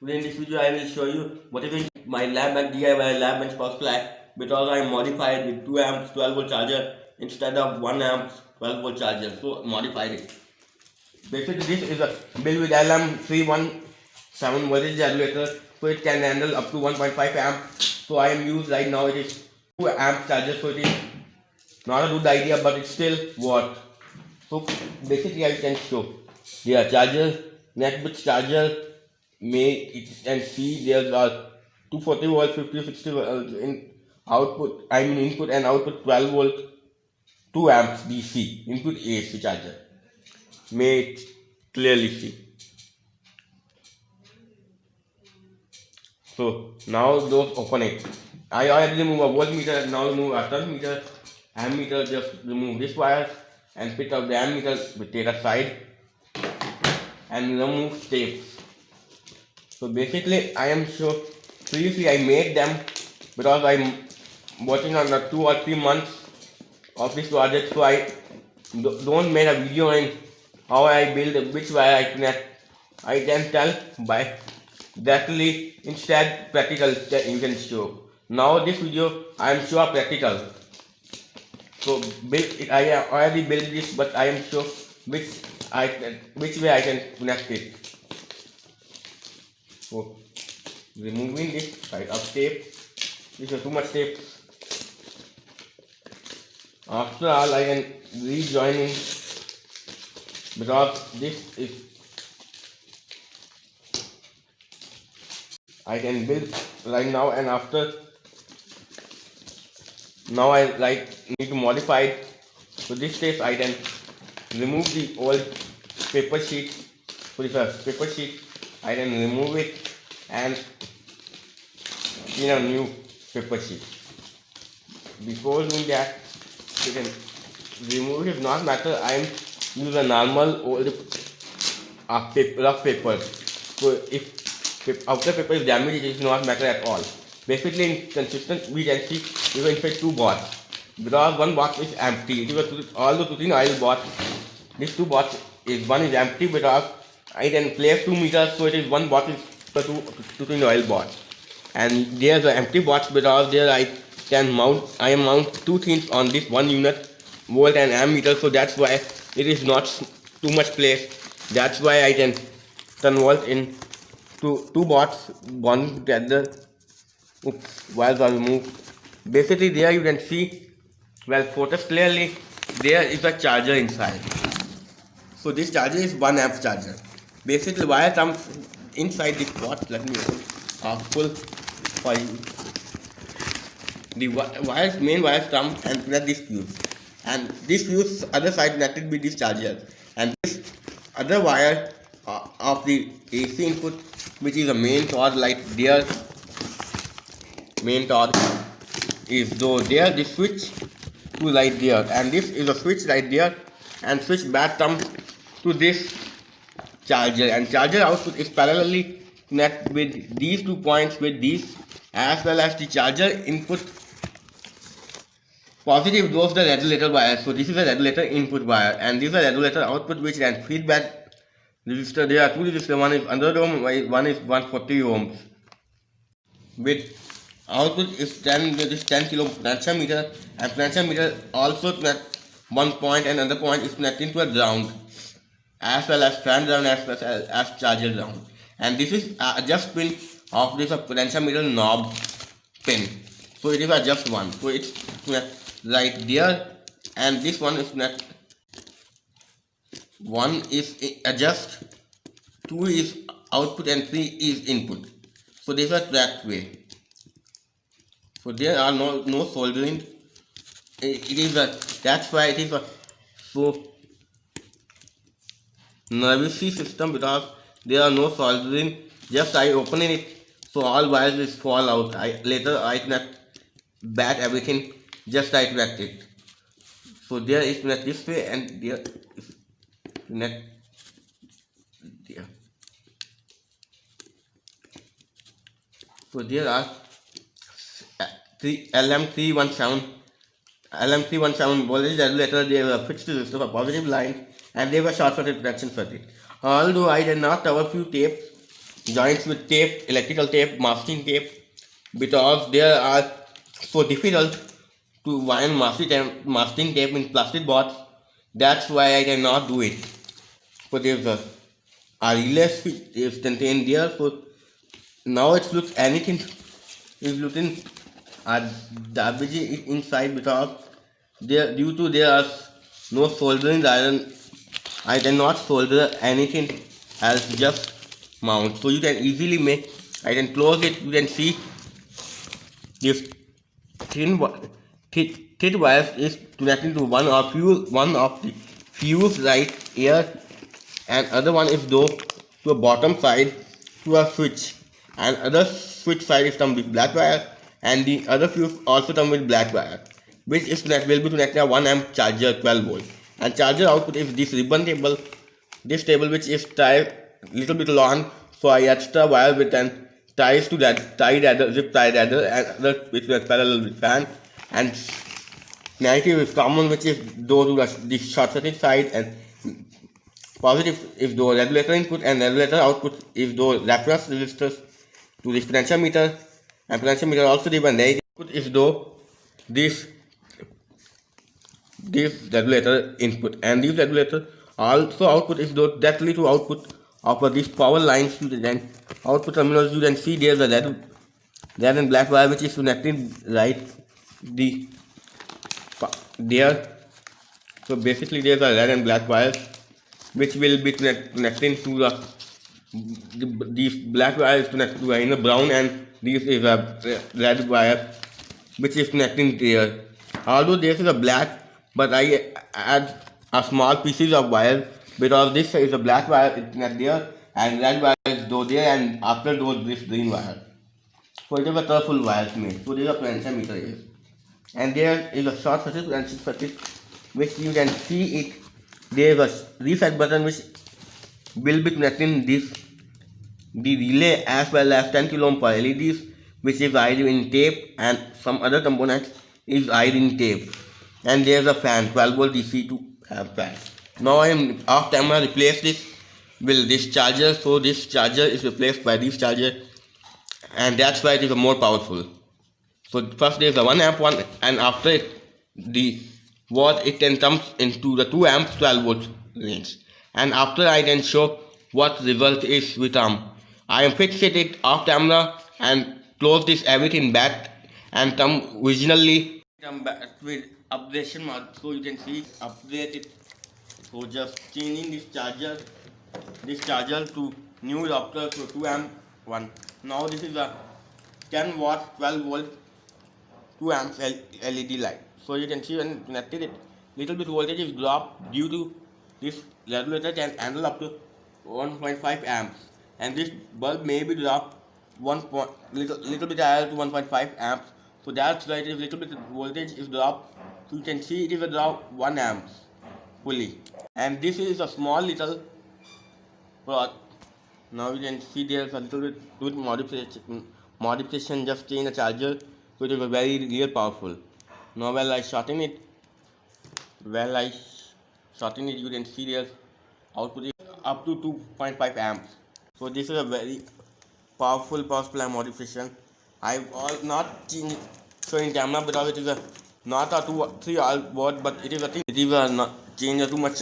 Today in this video I will show you what is in my lab and DIY lab and spark plug because I modified with 2 amps 12 volt charger instead of 1 amp 12 volt charger. So modified it. Basically this is a built with LM317 voltage regulator, so it can handle up to 1.5 amp. So I am used right now it is 2 amp charger, so it is not a good idea but it still works. So basically I can show there charger, netbook charger, may it and see there are 240 volt 50 60 in output, I mean input and output 12 volt 2 amps DC input AC charger, may it clearly see. So now those open it. I already remove a voltmeter, now remove a turn ammeter, just remove this wire and pick up the ammeter, we take aside and remove tapes. So basically I am sure previously I made them because I'm working on the 2 or 3 months of this project, so I don't make a video on how I build which wire I connect. I can tell by directly instead practical that you can show. Now this video I am sure practical. So I already built this, but I am sure which way I can connect it. So removing this side of tape. This is too much tape. After all, I can rejoining because this is I can build right now, and after now I need to modify it. So this case I can remove the old paper sheet. So this is paper sheet. I can remove it and in a new paper sheet. Before doing that, you can remove it. Not matter. I am use a normal old rough paper. So if outer paper is damaged, it does not matter at all. Basically, in consistent we can see we can fit 2 bots because one bot is empty. It was all the 2 oil bots. These 2 bots is one is empty because I can place 2 meters, so it is 1 bot is the 2 oil bot, and there's an empty box because there I am mount 2 things on this 1 unit volt and ammeter, so that's why it is not too much place. That's why I can convert in to 2 bots one together. Oops, wires are removed. Basically there you can see focus clearly. There is a charger inside. So this charger is 1 amp charger. Basically wire comes inside this bot. Let me pull for you. The main wires come and connect this fuse, and this fuse other side connected with this charger, and this other wire of the AC input, which is a main torch light. There main torch is though there the switch to light there, and this is a switch right there, and switch back comes to this charger, and charger output is parallelly connected with these 2 points with these, as well as the charger input positive goes the regulator wire. So this is a regulator input wire, and this is a regulator output which can feedback resistor. There are 2 resistors, one is 100 ohm, one is 140 ohms. With output is 10 with this 10 kilo potentiometer, and potentiometer also connect 1 point and another point is connecting to a ground, as well as fan ground as well as charger ground. And this is adjust pin of this potentiometer knob pin. So it is adjust one. So it's right there, and this one is connect. One is adjust, 2 is output, and 3 is input. So this is that way. So there are no soldering. It is that's why it is a so nervousy system, because there are no soldering. Just I open it, so all wires will fall out. Later I connect back everything. Just I connect it. So there is connect this way, and there is connect there. So there are LM317 voltage regulator. They were fixed resistor for positive line, and they were short circuit protection circuit. Although I did not cover few tapes joints with tape, electrical tape, masking tape, because they are so difficult to wind masking tape in plastic box. That's why I cannot do it. So there's a relay switch is contained there. So now it looks anything is looking at garbage inside, because there due to there are no soldering iron. I cannot solder anything else, just mount. So you can easily make. I can close it. You can see this thin wires is connected to one of the fuse right here, and other one is though to a bottom side to a switch, and other switch side is come with black wire, and the other fuse also come with black wire, which is will be connected a 1 amp charger 12 volt, and charger output is this ribbon table, which is tied little bit long, so I extra wire with an ties to that tied adder, zip tied adder, and other which is parallel with fan, and negative is common, which is though to the short circuit side, and positive is though regulator input, and regulator output is though reference resistors to this potentiometer, and potentiometer also given negative input is though this regulator input, and this regulator also output is though directly to output of these power lines to the then output terminals. You can see there's a red and black wire which is connected right there. So basically there's a red and black wires which will be connecting to these black wires connected to in the brown, and this is a red wire which is connecting there. Although this is a black, but I add a small pieces of wire, because this is a black wire is not there, and red wire is though there, and after those this green wire. So it is a colorful wires made. So this is a potentiometer is, and there is a short circuit which you can see it. There is a reset button which will be connecting the relay as well as 10 kilo ohm per LEDs, which is either in tape, and some other components is either in tape. And there's a fan, 12 volt DC to have fan. Now I am off camera replace this with this charger, so this charger is replaced by this charger, and that's why it is more powerful. So first there is a 1 amp one, and after it the what it can come into the 2 amp 12 volt range, and after I can show what result is with I am fixed it off camera and close this everything back, and come originally come back with updation mode, so you can see update it. So just changing this charger to new adapter to 2 amp one. Now this is a 10 watt 12 volt 2 amps LED light. So you can see when connected it, little bit voltage is dropped due to this regulator can handle up to 1.5 amps, and this bulb may be dropped little bit higher to 1.5 amps. So that's why it is little bit voltage is dropped. So you can see it is a drop 1 amps fully, and this is a small little plot. Now you can see there's a little bit good modification, just change the charger, so it is a very real powerful. Now while I shorten it, you can see there's output is up to 2.5 amps. So this is a very powerful power supply modification. I will not change showing camera because it is a not a 2-3 board, but it is a not change too much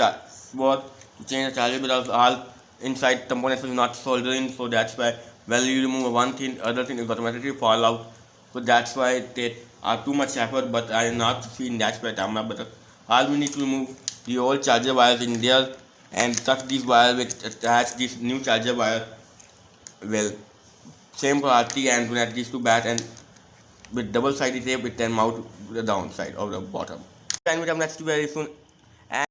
board to change the charger, because all inside components is not soldering. So that's why when you remove one thing, other thing is automatically fall out. So that's why it takes too much effort, but I am not seeing that by camera. But all we need to remove the old charger wires in there and cut these wires with attach this new charger wire. Well, same quality, and connect these two back, and with double sided tape it can mount to the downside of the bottom. And we come next very soon.